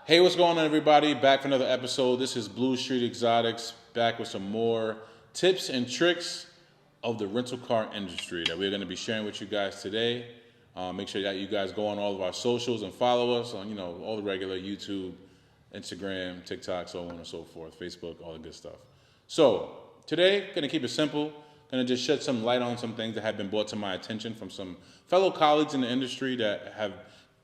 Hey, what's going on, everybody? Back for another episode. This is BluStreet Exotics, back with some more tips and tricks of the rental car industry that we're going to be sharing with you guys today. Make sure that you guys go on all of our socials and follow us on, all the regular YouTube, Instagram, TikTok, so on and so forth, Facebook, all the good stuff. So today, going to keep it simple. Going to just shed some light on some things that have been brought to my attention from some fellow colleagues in the industry that have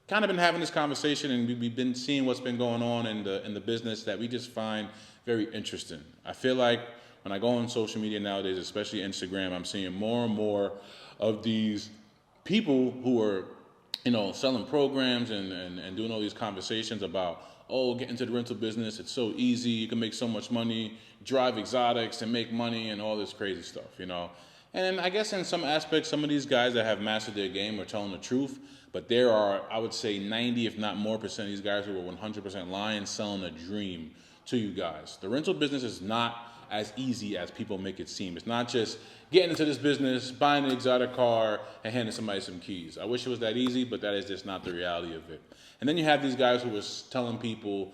kind of been having this conversation, and we've been seeing what's been going on in the business that we just find very interesting. I feel like when I go on social media nowadays, especially Instagram, I'm seeing more and more of these people who are, selling programs and doing all these conversations about, get into the rental business. It's so easy. You can make so much money, drive exotics and make money and all this crazy stuff, And I guess in some aspects, some of these guys that have mastered their game are telling the truth. But there are, I would say, 90, if not more percent of these guys who are 100% lying, selling a dream to you guys. The rental business is not as easy as people make it seem. It's not just getting into this business, buying an exotic car, and handing somebody some keys. I wish it was that easy, but that is just not the reality of it. And then you have these guys who are telling people,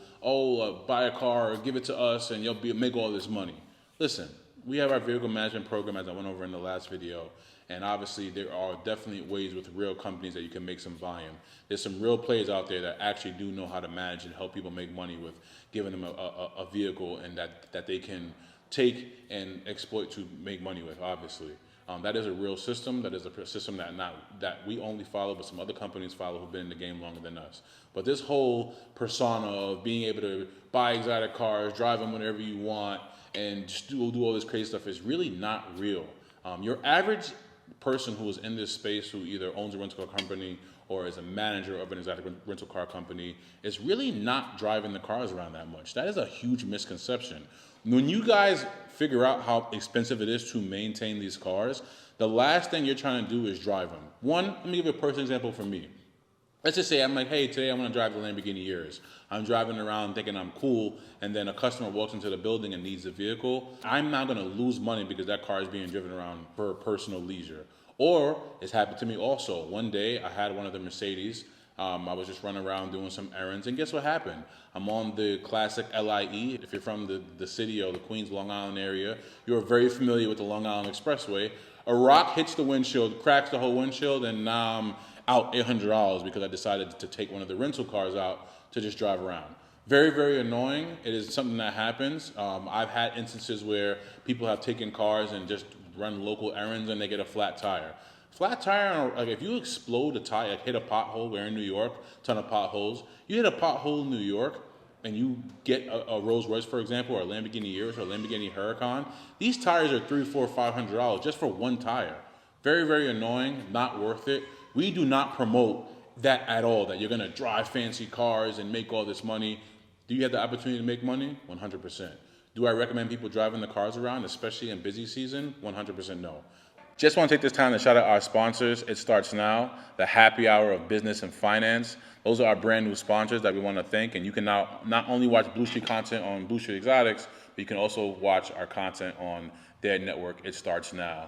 buy a car, give it to us, and you'll make all this money. Listen, we have our vehicle management program, as I went over in the last video. And obviously, there are definitely ways with real companies that you can make some volume. There's some real players out there that actually do know how to manage and help people make money with giving them a vehicle and that they can take and exploit to make money with, obviously. That is a real system. That is a system that we only follow, but some other companies follow who've been in the game longer than us. But this whole persona of being able to buy exotic cars, drive them whenever you want, and just do all this crazy stuff is really not real. Your average person who is in this space, who either owns a rental car company or is a manager of an exotic rental car company, is really not driving the cars around that much. That is a huge misconception. When you guys figure out how expensive it is to maintain these cars, the last thing you're trying to do is drive them. One, let me give you a personal example for me. Let's just say I'm like, hey, today I'm going to drive the Lamborghini Urus. I'm driving around thinking I'm cool, and then a customer walks into the building and needs a vehicle. I'm not going to lose money because that car is being driven around for personal leisure. Or it's happened to me also. One day I had one of the Mercedes. I was just running around doing some errands, and guess what happened? I'm on the classic LIE. If you're from the city or the Queens, Long Island area, you're very familiar with the Long Island Expressway. A rock hits the windshield, cracks the whole windshield, and now I'm out $800 because I decided to take one of the rental cars out to just drive around. Very, very annoying. It is something that happens. I've had instances where people have taken cars and just run local errands and they get a flat tire. Flat tire, like if you explode a tire, like hit a pothole, we're in New York, ton of potholes. You hit a pothole in New York and you get a Rolls Royce, for example, or a Lamborghini Urus or a Lamborghini Huracan. These tires are $300, $400, $500 just for one tire. Very, very annoying, not worth it. We do not promote that at all, that you're going to drive fancy cars and make all this money. Do you have the opportunity to make money? 100%. Do I recommend people driving the cars around, especially in busy season? 100% no. Just want to take this time to shout out our sponsors. It starts now, the Happy Hour of Business and Finance. Those are our brand new sponsors that we want to thank. And you can now not only watch BluStreet content on BluStreet Exotics, but you can also watch our content on their network. It starts now.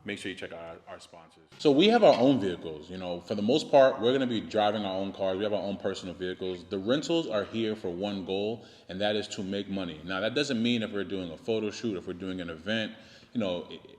Make sure you check out our sponsors. So we have our own vehicles. For the most part, we're going to be driving our own cars. We have our own personal vehicles. The rentals are here for one goal, and that is to make money. Now, that doesn't mean if we're doing a photo shoot, if we're doing an event,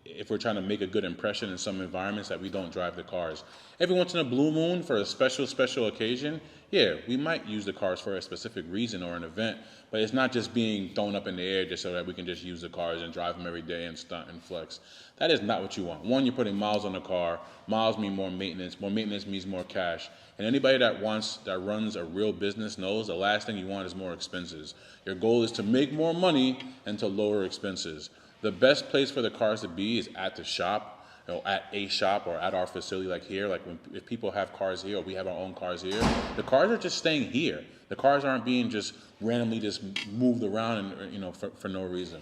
if we're trying to make a good impression in some environments, that we don't drive the cars. Every once in a blue moon for a special occasion, yeah, we might use the cars for a specific reason or an event, but it's not just being thrown up in the air just so that we can just use the cars and drive them every day and stunt and flex. That is not what you want. One, you're putting miles on the car. Miles mean more maintenance. More maintenance means more cash. And anybody that runs a real business knows the last thing you want is more expenses. Your goal is to make more money and to lower expenses. The best place for the cars to be is at the shop, at a shop or at our facility like here. Like if people have cars here or we have our own cars here, the cars are just staying here. The cars aren't being just randomly just moved around and for no reason.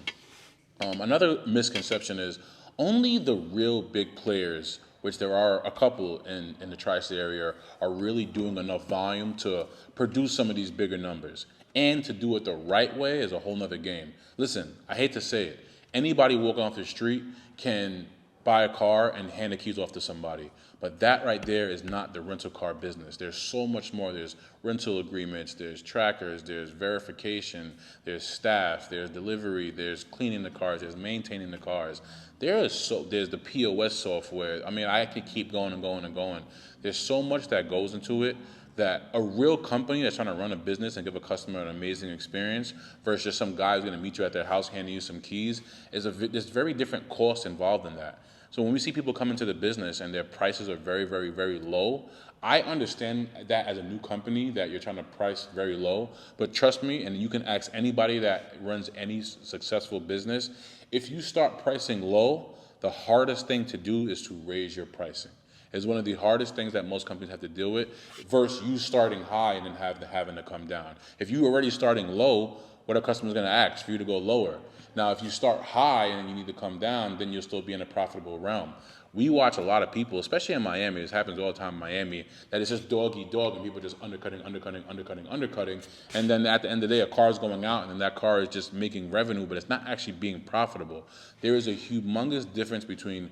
Another misconception is only the real big players, which there are a couple in the tri-state area, are really doing enough volume to produce some of these bigger numbers. And to do it the right way is a whole nother game. Listen, I hate to say it. Anybody walking off the street can buy a car and hand the keys off to somebody. But that right there is not the rental car business. There's so much more. There's rental agreements, there's trackers, there's verification, there's staff, there's delivery, there's cleaning the cars, there's maintaining the cars. There's the POS software. I mean, I could keep going and going and going. There's so much that goes into it that a real company that's trying to run a business and give a customer an amazing experience versus just some guy who's going to meet you at their house handing you some keys there's very different costs involved in that. So when we see people come into the business and their prices are very, very, very low, I understand that as a new company that you're trying to price very low. But trust me, and you can ask anybody that runs any successful business, if you start pricing low, the hardest thing to do is to raise your pricing. It's one of the hardest things that most companies have to deal with versus you starting high and then having to come down. If you're already starting low, what are customers going to ask for you to go lower? Now, if you start high and you need to come down, then you'll still be in a profitable realm. We watch a lot of people, especially in Miami, this happens all the time in Miami, that it's just dog eat dog and people just undercutting. And then at the end of the day, a car is going out and then that car is just making revenue, but it's not actually being profitable. There is a humongous difference between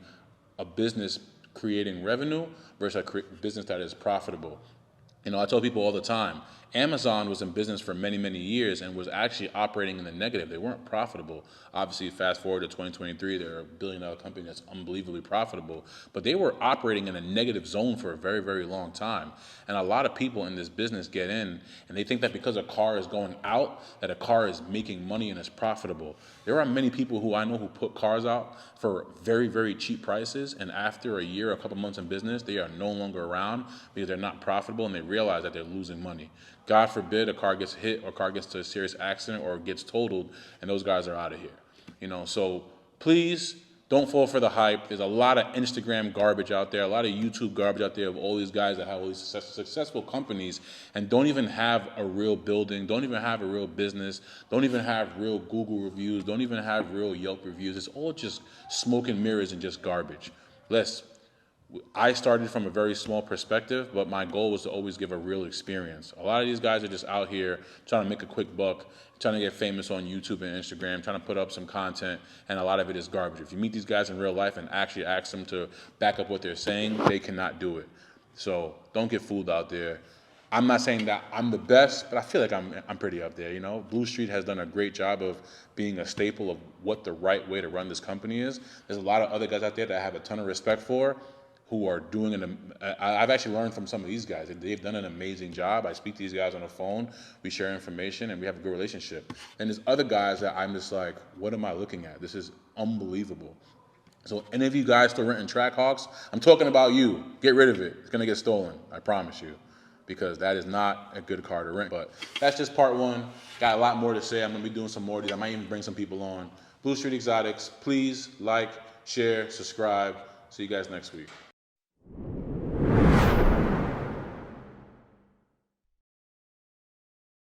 a business creating revenue versus a business that is profitable. You know, I tell people all the time, Amazon was in business for many, many years and was actually operating in the negative. They weren't profitable. Obviously, fast forward to 2023, they're a billion-dollar company that's unbelievably profitable. But they were operating in a negative zone for a very, very long time. And a lot of people in this business get in, and they think that because a car is going out, that a car is making money and is profitable. There are many people who I know who put cars out for very, very cheap prices, and after a year, a couple months in business, they are no longer around because they're not profitable and they realize that they're losing money. God forbid a car gets hit or a car gets to a serious accident or gets totaled, and those guys are out of here. You know, so please don't fall for the hype. There's a lot of Instagram garbage out there, a lot of YouTube garbage out there of all these guys that have all these successful companies and don't even have a real building, don't even have a real business, don't even have real Google reviews, don't even have real Yelp reviews. It's all just smoke and mirrors and just garbage. I started from a very small perspective, but my goal was to always give a real experience. A lot of these guys are just out here trying to make a quick buck, trying to get famous on YouTube and Instagram, trying to put up some content, and a lot of it is garbage. If you meet these guys in real life and actually ask them to back up what they're saying, they cannot do it. So don't get fooled out there. I'm not saying that I'm the best, but I feel like I'm pretty up there, you know. BluStreet has done a great job of being a staple of what the right way to run this company is. There's a lot of other guys out there that I have a ton of respect for, who are doing I've actually learned from some of these guys. They've done an amazing job. I speak to these guys on the phone. We share information, and we have a good relationship. And there's other guys that I'm just like, what am I looking at? This is unbelievable. So any of you guys still renting Trackhawks, I'm talking about you. Get rid of it. It's going to get stolen. I promise you. Because that is not a good car to rent. But that's just part one. Got a lot more to say. I'm going to be doing some more of these. I might even bring some people on. BluStreet Exotics, please like, share, subscribe. See you guys next week.